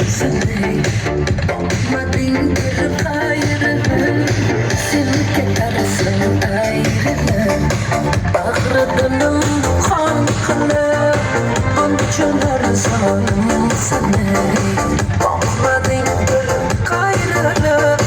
seni bakmadın bir gayrına seni ketarsın ayrına bağrıdının kan kanı bunçalar sanım seni bakmadın bir gayrına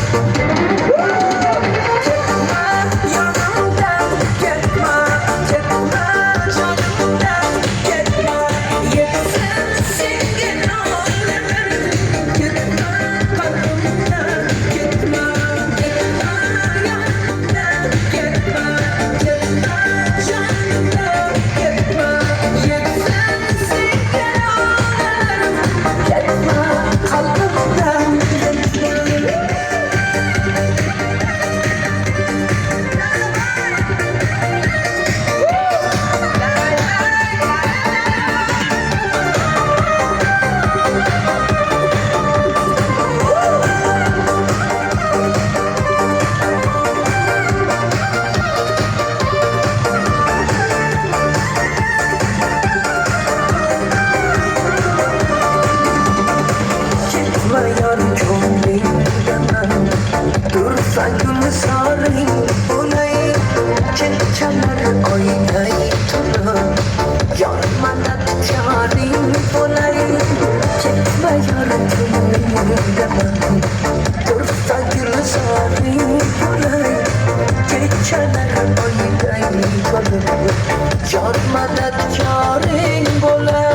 Gül sarayım olayım çiçekler oynayıp durur Yarmana çağırayım olayım çekme yaratım demem Dursa gül sarayım olayım çiçekler oynayıp durur Yarmana çağırayım olayım